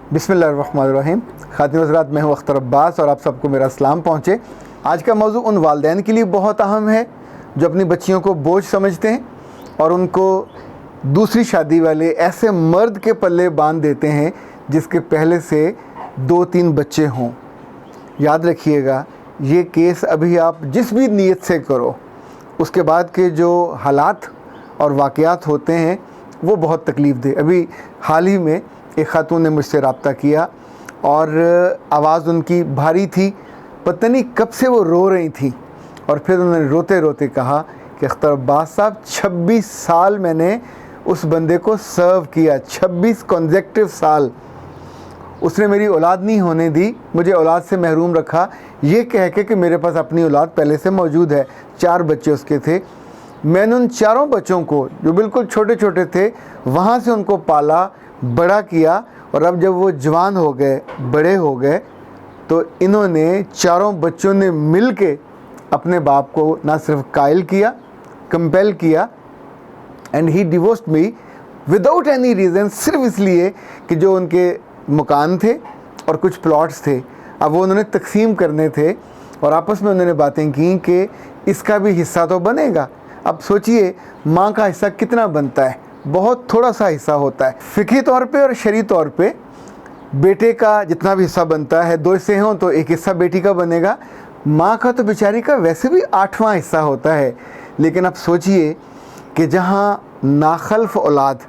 बिस्मिल्लाहिर्रहमानिर्रहीम। ख़ातिन हज़रात, मैं हूँ अख्तर अब्बास और आप सबको मेरा सलाम पहुँचे। आज का मौजू उन वालिदैन के लिए बहुत अहम है जो अपनी बच्चियों को बोझ समझते हैं और उनको दूसरी शादी वाले ऐसे मर्द के पल्ले बांध देते हैं जिसके पहले से 2-3 बच्चे हों। याद रखिएगा, ये केस अभी आप जिस भी नीयत से करो, उसके बाद के जो हालात और वाक़यात होते हैं वो बहुत तकलीफ़ दे। अभी हाल ही में एक ख़ातून ने मुझसे रब्ता किया और आवाज़ उनकी भारी थी, पता नहीं कब से वो रो रही थी। और फिर उन्होंने रोते रोते कहा कि अख्तर अब्बास साहब, 26 साल मैंने उस बंदे को सर्व किया, 26 कॉन्सेक्टिव साल। उसने मेरी औलाद नहीं होने दी, मुझे औलाद से महरूम रखा, ये कह के कि मेरे पास अपनी औलाद पहले से मौजूद है। 4 बच्चे उसके थे। मैंने उन 4 बच्चों को, जो बिल्कुल छोटे छोटे थे, वहाँ से उनको पाला, बड़ा किया। और अब जब वो जवान हो गए, बड़े हो गए, तो इन्होंने 4 बच्चों ने मिल के अपने बाप को ना सिर्फ कायल किया, कंपेल किया, and he divorced me without any reason, सिर्फ इसलिए कि जो उनके मकान थे और कुछ प्लॉट्स थे, अब वो उन्होंने तकसीम करने थे और आपस में उन्होंने बातें की कि इसका भी हिस्सा तो बनेगा। अब सोचिए, माँ का हिस्सा कितना बनता है? बहुत थोड़ा सा हिस्सा होता है। फ़िक़ही तौर पे और शरई तौर पे बेटे का जितना भी हिस्सा बनता है, 2 हिस्से हों तो 1 हिस्सा बेटी का बनेगा। माँ का तो बेचारी का वैसे भी 8वां हिस्सा होता है। लेकिन अब सोचिए कि जहाँ नाखल्फ औलाद,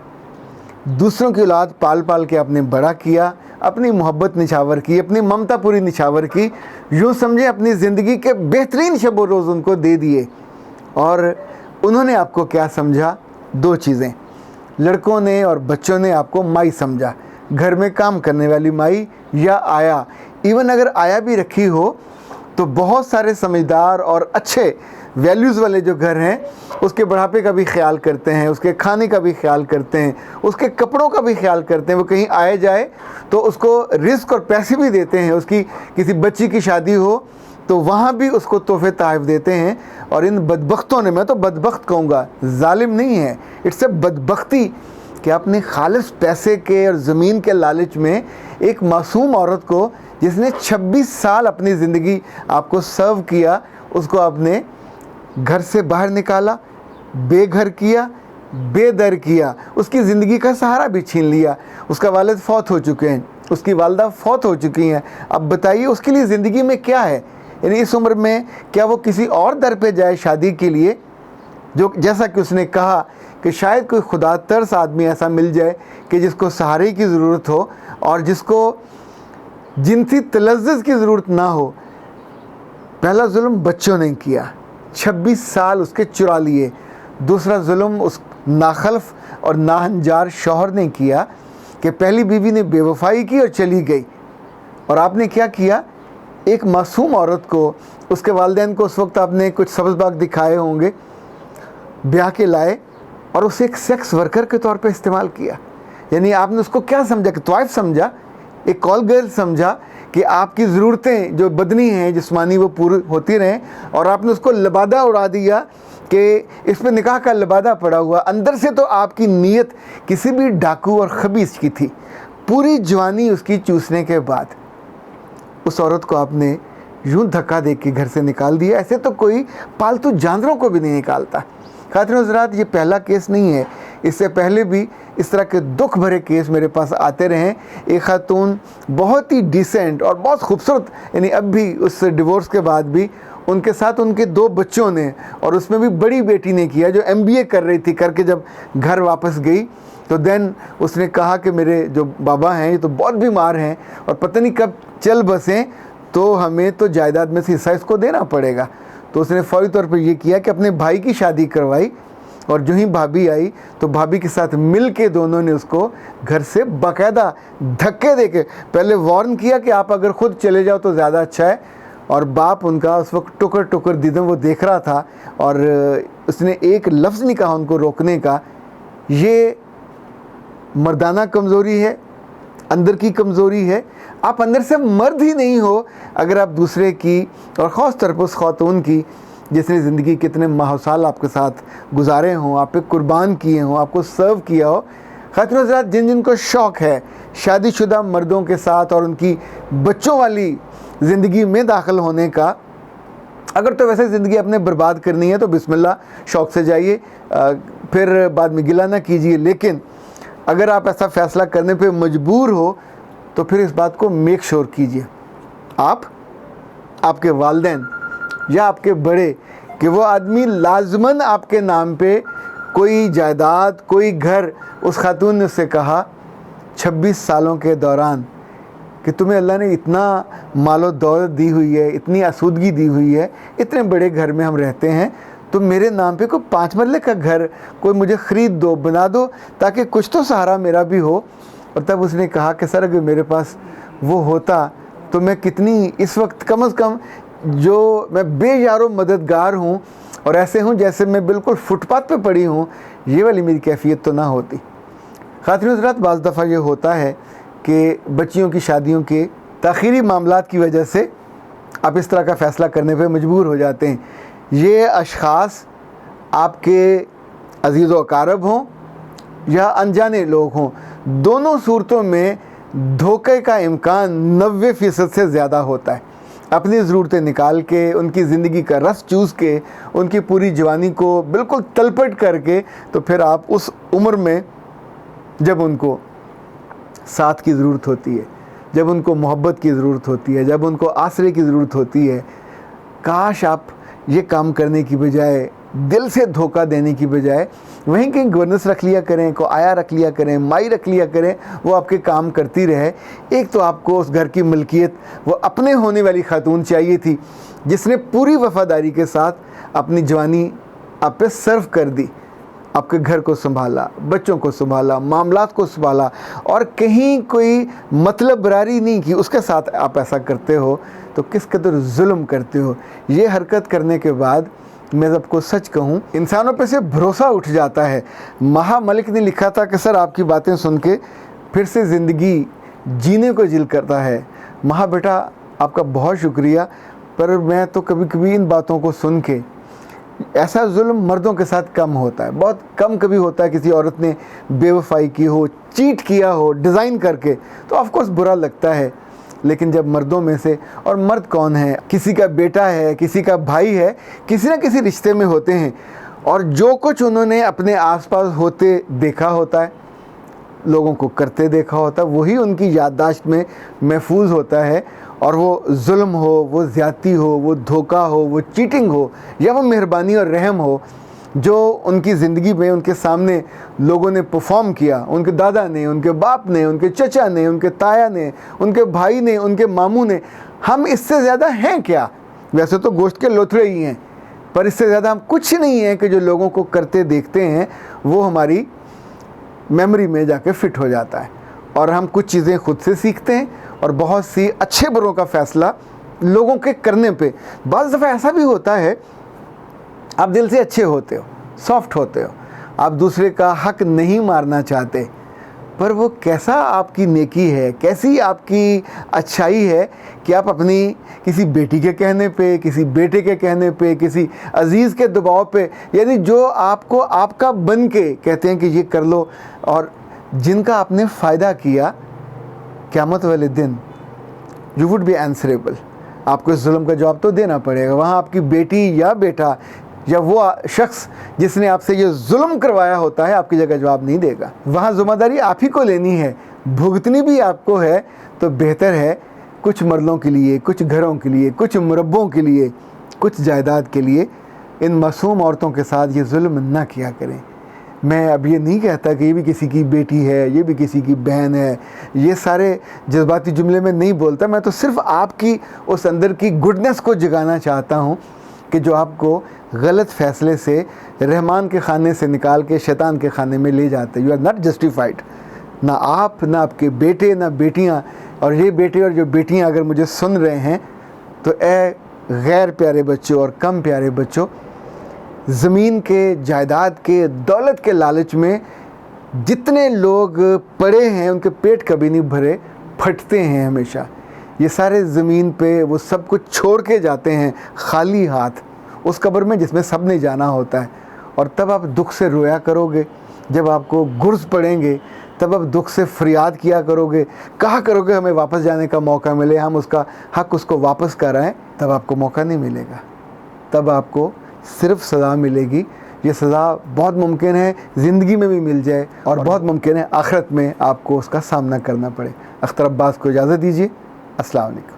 दूसरों की औलाद पाल पाल के आपने बड़ा किया, अपनी मोहब्बत निछावर की, अपनी ममता पूरी निछावर की, यूँ समझे अपनी ज़िंदगी के बेहतरीन शब व रोज़ उनको दे दिए। और उन्होंने आपको क्या समझा? 2 चीज़ें। लड़कों ने और बच्चों ने आपको माई समझा, घर में काम करने वाली माई या आया। इवन अगर आया भी रखी हो तो बहुत सारे समझदार और अच्छे वैल्यूज़ वाले जो घर हैं, उसके बुढ़ापे का भी ख्याल करते हैं, उसके खाने का भी ख्याल करते हैं, उसके कपड़ों का भी ख्याल करते हैं। वो कहीं आए जाए तो उसको रिस्क और पैसे भी देते हैं। उसकी किसी बच्ची की शादी हो तो वहाँ भी उसको तोहफे तोहफ़े देते हैं। और इन बदबख्तों ने, मैं तो बदबख्त कहूँगा, जालिम नहीं है, इट्स ए बदबख्ती कि अपने खालिस पैसे के और ज़मीन के लालच में एक मासूम औरत को, जिसने 26 साल अपनी ज़िंदगी आपको सर्व किया, उसको आपने घर से बाहर निकाला, बेघर किया, बेदर किया, उसकी ज़िंदगी का सहारा भी छीन लिया। उसका वालिद फौत हो चुके हैं, उसकी वालदा फौत हो चुकी हैं। अब बताइए उसके लिए ज़िंदगी में क्या है? यानी इस उम्र में क्या वो किसी और दर पे जाए शादी के लिए? जो जैसा कि उसने कहा कि शायद कोई खुदा तरस आदमी ऐसा मिल जाए कि जिसको सहारे की ज़रूरत हो और जिसको जिनसी तलज़्ज़ुज़ की ज़रूरत ना हो। पहला जुल्म बच्चों ने किया, 26 साल उसके चुरा लिए। दूसरा जुल्म उस नाखल्फ और नाहंजार शौहर ने किया कि पहली बीवी ने बेवफाई की और चली गई। और आपने क्या किया? एक मासूम औरत को, उसके वालिदैन को उस वक्त आपने कुछ सब्ज़ बाग दिखाए होंगे, ब्याह के लाए और उसे एक सेक्स वर्कर के तौर पे इस्तेमाल किया। यानी आपने उसको क्या समझा? कि तवाइफ समझा, एक कॉल गर्ल समझा कि आपकी ज़रूरतें जो बदनी हैं जिस्मानी वो पूरी होती रहें। और आपने उसको लबादा उड़ा दिया कि इस पर निकाह का लबादा पड़ा हुआ। अंदर से तो आपकी नीयत किसी भी डाकू और खबीस की थी। पूरी जवानी उसकी चूसने के बाद उस औरत को आपने यूँ धक्का दे के घर से निकाल दिया। ऐसे तो कोई पालतू जानवरों को भी नहीं निकालता। ख़ातिन हज़रात, ये पहला केस नहीं है, इससे पहले भी इस तरह के दुख भरे केस मेरे पास आते रहे। एक खातून बहुत ही डिसेंट और बहुत खूबसूरत, यानी अब भी उस डिवोर्स के बाद भी उनके साथ उनके 2 बच्चों ने, और उसमें भी बड़ी बेटी ने किया जो MBA कर रही थी, करके जब घर वापस गई तो देन उसने कहा कि मेरे जो बाबा हैं ये तो बहुत बीमार हैं और पता नहीं कब चल बसें, तो हमें तो जायदाद में से हिस्सा इसको देना पड़ेगा। तो उसने फ़ौरी तौर पर ये किया कि अपने भाई की शादी करवाई। और जो ही भाभी आई तो भाभी के साथ मिल के दोनों ने उसको घर से बाकायदा धक्के दे के पहले वार्न किया कि आप अगर ख़ुद चले जाओ तो ज़्यादा अच्छा है। और बाप उनका उस वक्त टुकर टुकर दीदम वो देख रहा था और उसने एक लफ्ज़ नहीं कहा उनको रोकने का। ये मर्दाना कमज़ोरी है, अंदर की कमज़ोरी है। आप अंदर से मर्द ही नहीं हो अगर आप दूसरे की, और ख़ास तौर पर उस ख़ातून की जिसने ज़िंदगी कितने माहौसाल आपके साथ गुजारे हों, आप पे कुर्बान किए हों, आपको सर्व किया हो। ख़ातिन हज़रात, जिन जिनको शौक़ है शादीशुदा मर्दों के साथ और उनकी बच्चों वाली ज़िंदगी में दाखिल होने का, अगर तो वैसे ज़िंदगी अपने बर्बाद करनी है तो बिस्मिल्लाह, शौक़ से जाइए, फिर बाद में गिला ना कीजिए। लेकिन अगर आप ऐसा फ़ैसला करने पे मजबूर हो तो फिर इस बात को मेक श्योर कीजिए, आप, आपके वालिदैन या आपके बड़े, कि वो आदमी लाजमन आपके नाम पे कोई जायदाद, कोई घर, उस खातून ने उससे कहा 26 सालों के दौरान कि तुम्हें अल्लाह ने इतना मालो दौलत दी हुई है, इतनी आसूदगी दी हुई है, इतने बड़े घर में हम रहते हैं, तो मेरे नाम पे कोई 5 मरले का घर कोई मुझे ख़रीद दो, बना दो, ताकि कुछ तो सहारा मेरा भी हो। और तब उसने कहा कि सर अगर मेरे पास वो होता तो मैं कितनी, इस वक्त कम अज़ कम जो मैं बेयारो मददगार हूँ और ऐसे हूँ जैसे मैं बिल्कुल फुटपाथ पे पड़ी हूँ, ये वाली मेरी कैफियत तो ना होती। ख़ातिन हज़रात, बाज़ दफ़ा ये होता है कि बच्चियों की शादियों के ताख़ीरी मामलात की वजह से आप इस तरह का फ़ैसला करने पे मजबूर हो जाते हैं। ये अशख़ास आपके अज़ीज़ व अक़ारब हों या अनजाने लोग हों, दोनों सूरतों में धोखे का इम्कान 90% से ज़्यादा होता है। अपनी ज़रूरतें निकाल के, उनकी ज़िंदगी का रस चूस के, उनकी पूरी जवानी को बिल्कुल तलपट करके, तो फिर आप उस उम्र में जब उनको साथ की ज़रूरत होती है, जब उनको मोहब्बत की ज़रूरत होती है, जब उनको आसरे की ज़रूरत होती है, काश आप ये काम करने की बजाय, दिल से धोखा देने की बजाय वहीं कहीं गवर्नेंस रख लिया करें, को आया रख लिया करें, माई रख लिया करें, वो आपके काम करती रहे। एक तो आपको उस घर की मलकियत वो अपने होने वाली खातून चाहिए थी जिसने पूरी वफ़ादारी के साथ अपनी जवानी आप पे सर्व कर दी, आपके घर को संभाला, बच्चों को संभाला, मामलात को संभाला, और कहीं कोई मतलब बरारी नहीं की, उसके साथ आप ऐसा करते हो तो किस कदर जुल्म करते हो। ये हरकत करने के बाद मैं सबको सच कहूँ, इंसानों पे से भरोसा उठ जाता है। महामलिक ने लिखा था कि सर आपकी बातें सुन के फिर से ज़िंदगी जीने को दिल करता है। महा बेटा आपका बहुत शुक्रिया, पर मैं तो कभी कभी इन बातों को सुन के, ऐसा जुल्म मर्दों के साथ कम होता है, बहुत कम कभी होता है। किसी औरत ने बेवफाई की हो, चीट किया हो डिज़ाइन करके, तो ऑफकोर्स बुरा लगता है। लेकिन जब मर्दों में से, और मर्द कौन है, किसी का बेटा है, किसी का भाई है, किसी न किसी रिश्ते में होते हैं, और जो कुछ उन्होंने अपने आसपास होते देखा होता है, लोगों को करते देखा होता है, वही उनकी याददाश्त में महफूज होता है। और वो जुल्म हो, वो ज़्यादती हो, वो धोखा हो, वो चीटिंग हो, या वो मेहरबानी और रहम हो, जो उनकी ज़िंदगी में उनके सामने लोगों ने परफॉर्म किया, उनके दादा ने, उनके बाप ने, उनके चचा ने, उनके ताया ने, उनके भाई ने, उनके मामू ने, हम इससे ज़्यादा हैं क्या? वैसे तो गोश्त के लोथड़े ही हैं, पर इससे ज़्यादा हम कुछ नहीं हैं कि जो लोगों को करते देखते हैं वो हमारी मेमोरी में जाके फिट हो जाता है, और हम कुछ चीज़ें खुद से सीखते हैं, और बहुत सी अच्छे बुरों का फ़ैसला लोगों के करने पे। बाज़ दफ़ा ऐसा भी होता है, आप दिल से अच्छे होते हो, सॉफ्ट होते हो, आप दूसरे का हक नहीं मारना चाहते, पर वो कैसा आपकी नेकी है, कैसी आपकी अच्छाई है कि आप अपनी किसी बेटी के कहने पे, किसी बेटे के कहने पे, किसी अजीज़ के दबाव पे, यानी जो आपको आपका बन के कहते हैं कि ये कर लो, और जिनका आपने फ़ायदा किया, क़यामत वाले दिन यू वुड बी आंसरेबल। आपको इस जुल्म का जवाब तो देना पड़ेगा। वहाँ आपकी बेटी या बेटा या वो शख्स जिसने आपसे ये जुल्म करवाया होता है आपकी जगह जवाब नहीं देगा। वहाँ ज़िम्मेदारी आप ही को लेनी है, भुगतनी भी आपको है। तो बेहतर है कुछ मर्दों के लिए, कुछ घरों के लिए, कुछ मुरब्बों के लिए, कुछ जायदाद के लिए इन मासूम औरतों के साथ ये जुल्म ना किया करें। मैं अब ये नहीं कहता कि ये भी किसी की बेटी है, ये भी किसी की बहन है, ये सारे जज्बाती जुमले में नहीं बोलता। मैं तो सिर्फ़ आपकी उस अंदर की गुडनेस को जगाना चाहता हूँ कि जो आपको गलत फ़ैसले से रहमान के खाने से निकाल के शैतान के खाने में ले जाते। यू आर नॉट जस्टिफाइड, ना आप, ना आपके बेटे, ना बेटियाँ। और ये बेटे और जो बेटियाँ अगर मुझे सुन रहे हैं तो ए गैर प्यारे बच्चों और कम प्यारे बच्चों, ज़मीन के, जायदाद के, दौलत के लालच में जितने लोग पड़े हैं उनके पेट कभी नहीं भरे, फटते हैं हमेशा। ये सारे ज़मीन पे वो सब कुछ छोड़ के जाते हैं खाली हाथ उस कब्र में जिसमें सब ने जाना होता है। और तब आप दुख से रोया करोगे जब आपको गुर्ज पड़ेंगे, तब आप दुख से फरियाद किया करोगे, कहा करोगे हमें वापस जाने का मौका मिले, हम उसका हक उसको वापस कराएं, तब आपको मौका नहीं मिलेगा। तब आपको सिर्फ सज़ा मिलेगी। ये सज़ा बहुत मुमकिन है ज़िंदगी में भी मिल जाए और बहुत मुमकिन है आखिरत में आपको उसका सामना करना पड़े। अख्तर अब्बास को इजाज़त दीजिए। अस्सलाम वालेकुम।